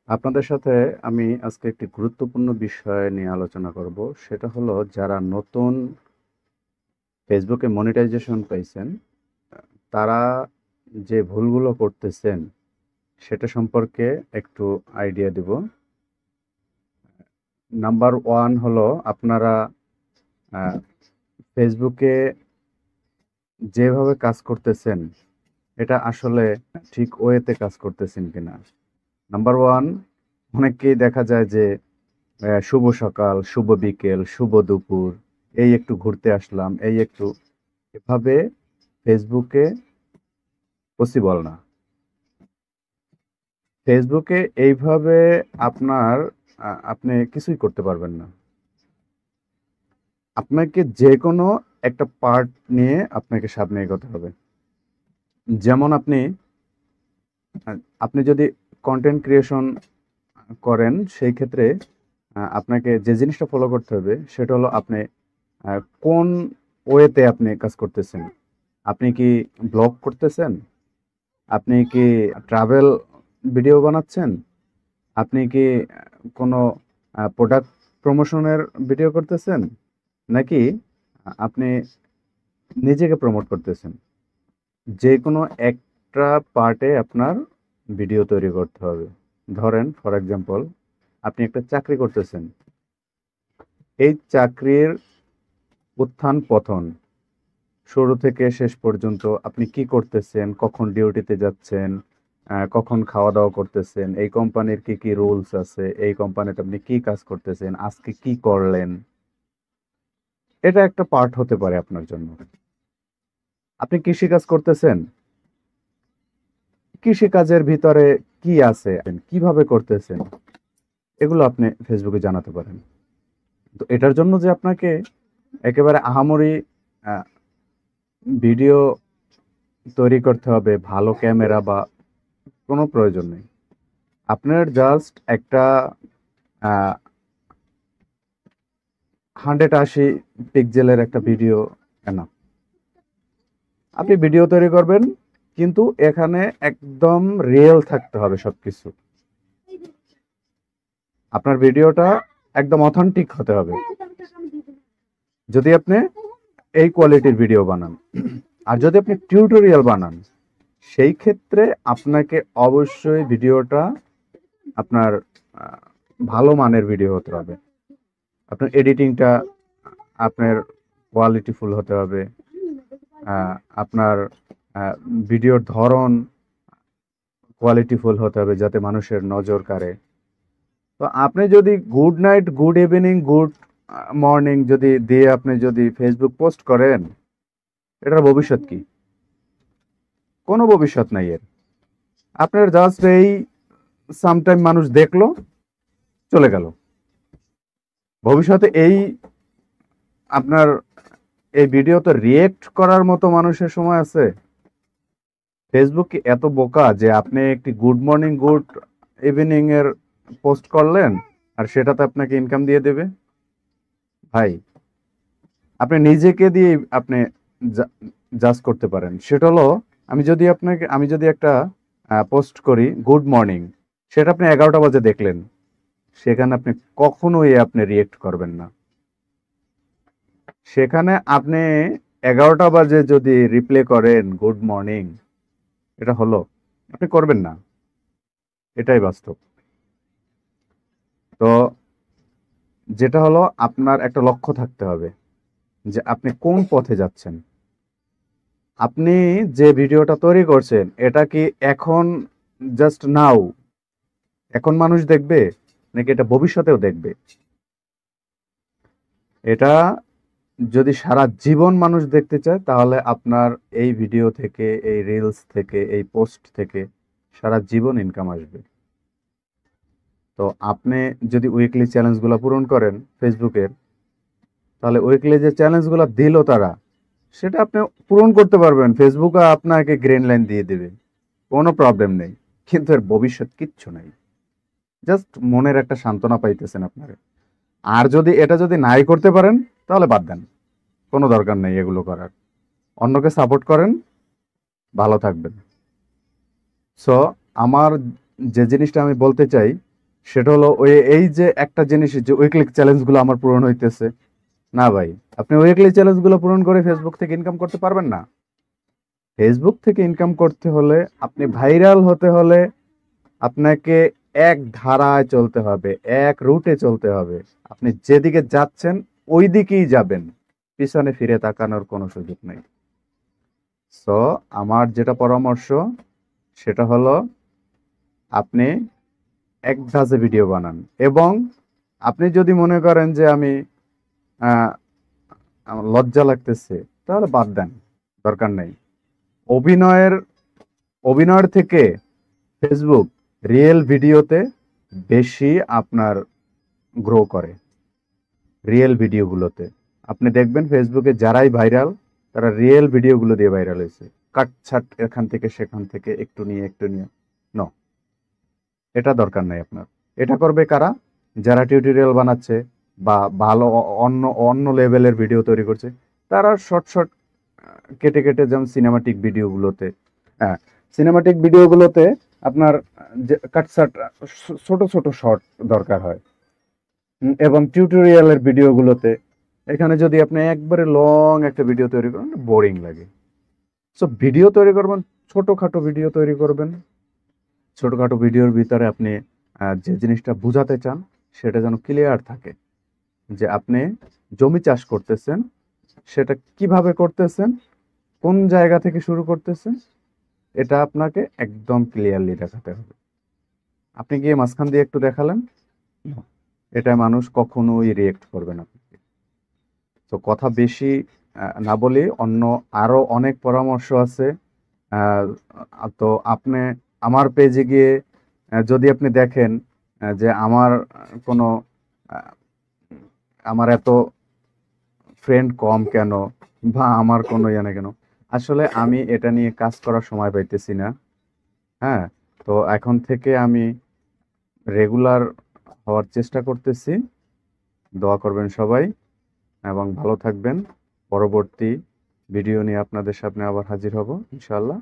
আপনাদের সাথে আমি আজকে একটি গুরুত্বপূর্ণ বিষয় নিয়ে আলোচনা করব। সেটা হলো যারা নতুন ফেসবুকে মনিটাইজেশন পাইছেন, তারা যে ভুলগুলো করতেছেন সেটা সম্পর্কে একটু আইডিয়া দিব। নাম্বার 1 হলো আপনারা আ ফেসবুকে যেভাবে কাজ করতেছেন এটা আসলে ঠিক ওয়েতে কাজ করতেছেন কিনা। নাম্বার 1, অনেককেই দেখা যায় যে শুভ সকাল, শুভ বিকেল, শুভ দুপুর, এই একটু ঘুরতে আসলাম, এই একটু এভাবে ফেসবুকে পসিবল না। ফেসবুকে এইভাবে আপনার আপনি কিছুই করতে পারবেন না। আপনাকে যেকোনো একটা পার্ট নিয়ে আপনাকে সামনে এগোতে হবে। যেমন আ আপনি যদি কনটেন্ট ক্রিয়েশন করেন, সেই ক্ষেত্রে আপনাকে যে জিনিসটা ফলো করতে হবে সেটা হলো আপনি আ কোন ওয়েতে আপনি কাজ করতেছেন। আপনি কি ব্লগ করতেছেন? আপনি কি ট্রাভেল ভিডিও বানাচ্ছেন? আপনি কি কোনো প্রোডাক্ট প্রমোশনের ভিডিও করতেছেন? নাকি আপনি নিজেকে প্রমোট করতেছেন? যেকোনো একটা পার্টে আপনার ভিডিও তৈরি করতে হবে। ধরেন ফর এক্সাম্পল আপনি একটা চাকরি করতেছেন। এই চাকরির উত্থান-পতন শুরু থেকে শেষ পর্যন্ত আপনি কি করতেছেন, কখন ডিউটিতে যাচ্ছেন, কখন খাওয়া-দাওয়া করতেছেন, এই কোম্পানির কি, কি রুলস আছে, এই কোম্পানিতে আপনি কি কাজ করতেছেন, আজকে কি করলেন? এটা একটা পার্ট হতে পারে আপনার জন্য। আপনি কৃষিকাজ করতেছেন, কৃষিকাজের ভিতরে কি আছে, কিভাবে করতেছেন, এগুলো আপনি ফেসবুকে জানাতে পারেন। তো এটার জন্য যে আপনাকে একেবারে আহামরি আ ভিডিও তৈরি করতে হবে, ভালো ক্যামেরা বা কোনো প্রয়োজন নেই। আপনার জাস্ট একটা আ 180 পিক্সেলের একটা ভিডিও এনাফ। আপনি ভিডিও তৈরি করবেন, কিন্তু এখানে একদম রিয়েল থাকতে হবে সবকিছু। আপনার ভিডিওটা একদম অথেন্টিক হতে হবে। যদি আপনি এই কোয়ালিটির ভিডিও বানান। আর যদি আপনি টিউটোরিয়াল বানান, সেই ক্ষেত্রে আপনাকে অবশ্যই ভিডিওটা আপনার আ ভালো মানের ভিডিও হতে হবে। আপনার এডিটিংটা আপনার কোয়ালিটিফুল হতে হবে। আ আপনার আ ভিডিওর ধরন কোয়ালিটিফুল হতে হবে যাতে মানুষের নজর কাড়ে। তো আপনি যদি good night, good evening, good morning যদি দিয়ে আপনি যদি ফেসবুক পোস্ট করেন, এটার ভবিষ্যৎ কি? কোনো ভবিষ্যৎ নাই এর। আপনার জাস্ট এই সামটাইম মানুষ দেখলো, চলে গেল। ভবিষ্যতে আপনার এই ভিডিওতে রিঅ্যাক্ট করার মতো মানুষের সময় আছে? ফেসবুক কি এত বোকা যে আপনি একটি গুড মর্নিং, গুড ইভিনিং এর পোস্ট করলেন আর সেটাতে আপনাকে ইনকাম দিয়ে দেবে? ভাই, আপনি নিজেকে দিয়ে আপনি জাজ করতে পারেন। সেটা হলো আমি যদি একটা পোস্ট করি গুড মর্নিং, সেটা আপনি 11টা বাজে দেখলেন। সেখানে আপনি কখনোই আপনি রিঅ্যাক্ট করবেন না। সেখানে আপনি 11টা বাজে যদি রিপ্লাই করেন গুড মর্নিং, এটা হলো? আপনি করবেন না। এটাই বাস্তব। তো যেটা হলো আপনার একটা লক্ষ্য থাকতে হবে যে আপনি কোন পথে যাচ্ছেন। আপনি যে ভিডিওটা তৈরি করছেন এটা কি এখন জাস্ট নাও এখন মানুষ দেখবে নাকি এটা ভবিষ্যতেও দেখবে? এটা যদি সারা জীবন মানুষ দেখতে চায় তাহলে আপনার এই ভিডিও থেকে, এই রিলস থেকে, এই পোস্ট থেকে সারা জীবন ইনকাম আসবে। তো আপনি যদি উইকলি চ্যালেঞ্জগুলো পূরণ করেন ফেসবুকের, তাহলে উইকলি যে চ্যালেঞ্জগুলো দিল তারা, সেটা আপনি পূরণ করতে পারবেন। ফেসবুকও আপনাকে গ্রিন লাইন দিয়ে দেবে। কোনো প্রবলেম নেই। কিন্তু এর ভবিষ্যৎ কিচ্ছু নাই। জাস্ট মনের একটা সান্ত্বনা পাইতেছেন আপনারা। আর যদি এটা যদি নাই করতে পারেন, তাহলে বাদ দেন। কোনো দরকার নেই এগুলো করার। অন্যকে সাপোর্ট করেন, ভালো থাকবেন। সো আমার যে জিনিসটা আমি বলতে চাই সেটা হলো ওই এই যে একটা জিনিস যে উইকলি চ্যালেঞ্জগুলো আমার পূরণ হইতেছে, না ভাই, আপনি উইকলি চ্যালেঞ্জগুলো পূরণ করে ফেসবুক থেকে ইনকাম করতে পারবেন না। ফেসবুক থেকে ইনকাম করতে হলে, আপনি ভাইরাল হতে হলে আপনাকে এক ধারায় চলতে হবে, এক রুটে চলতে হবে। আপনি যেদিকে যাচ্ছেন ওই দিকেই যাবেন, পিছনে ফিরে তাকানোর কোনো সুযোগ নেই। সো আমার যেটা পরামর্শ সেটা হলো আপনি এক ধাঁচে ভিডিও বানান, এবং আপনি যদি মনে করেন যে আহ, আমার লজ্জা লাগতেছে, তাহলে বাদ দেন, দরকার নেই। অভিনয়ের অভিনয়ের থেকে ফেসবুক রিয়েল ভিডিওতে বেশি আপনার গ্রো করে। রিয়েল ভিডিওগুলোতে আপনি দেখবেন ফেসবুকে যারাই ভাইরাল, তারা রিয়েল ভিডিওগুলো দিয়ে ভাইরাল হয়েছে। কাটছাট এখান থেকে সেখান থেকে একটু নিয়ে একটু নিয়ে, ন, এটা দরকার নাই আপনার। এটা করবে কারা? যারা টিউটোরিয়াল বানাচ্ছে বা ভালো অন্য অন্য লেভেলের ভিডিও তৈরি করছে, তারা শর্ট শর্ট কেটে কেটে, যেমন সিনেমাটিক ভিডিওগুলোতে, হ্যাঁ, সিনেমাটিক ভিডিওগুলোতে আপনার যে কাটছাট ছোট ছোট শর্ট দরকার হয়। এবং টিউটোরিয়ালের ভিডিওগুলোতে এখানে যদি আপনি একবারে লং একটা ভিডিও তৈরি করেন, বোরিং লাগে। সো ভিডিও তৈরি করবেন, ছোটখাটো ভিডিও তৈরি করবেন। ছোটখাটো ভিডিওর ভিতরে আপনি যে জিনিসটা বোঝাতে চান সেটা যেন ক্লিয়ার থাকে, যে আপনি জমি চাষ করতেছেন, সেটা কিভাবে করতেছেন, কোন জায়গা থেকে শুরু করতেছেন, এটা আপনাকে একদম ক্লিয়ারলি দেখাতে হবে। আপনি গিয়ে মাঝখান দিয়ে একটু দেখালেন, এটা মানুষ কখনোই রিয়েক্ট করবে না আপনাকে। তো কথা বেশি না বলি, অন্য আরো অনেক পরামর্শ আছে। আহ, তো আপনি আমার পেজে গিয়ে যদি আপনি দেখেন যে আমার কোনো আহ, আমার এত ফ্রেন্ড কম কেন, বা আমার কোনো ইয়ে না কেন, আসলে আমি এটা নিয়ে কাজ করার সময় পাইতেছি না। হ্যাঁ, তো এখন থেকে আমি রেগুলার হওয়ার চেষ্টা করতেছি। দোয়া করবেন সবাই এবং ভালো থাকবেন। পরবর্তী ভিডিও নিয়ে আপনাদের সামনে আবার হাজির হব ইনশাআল্লাহ।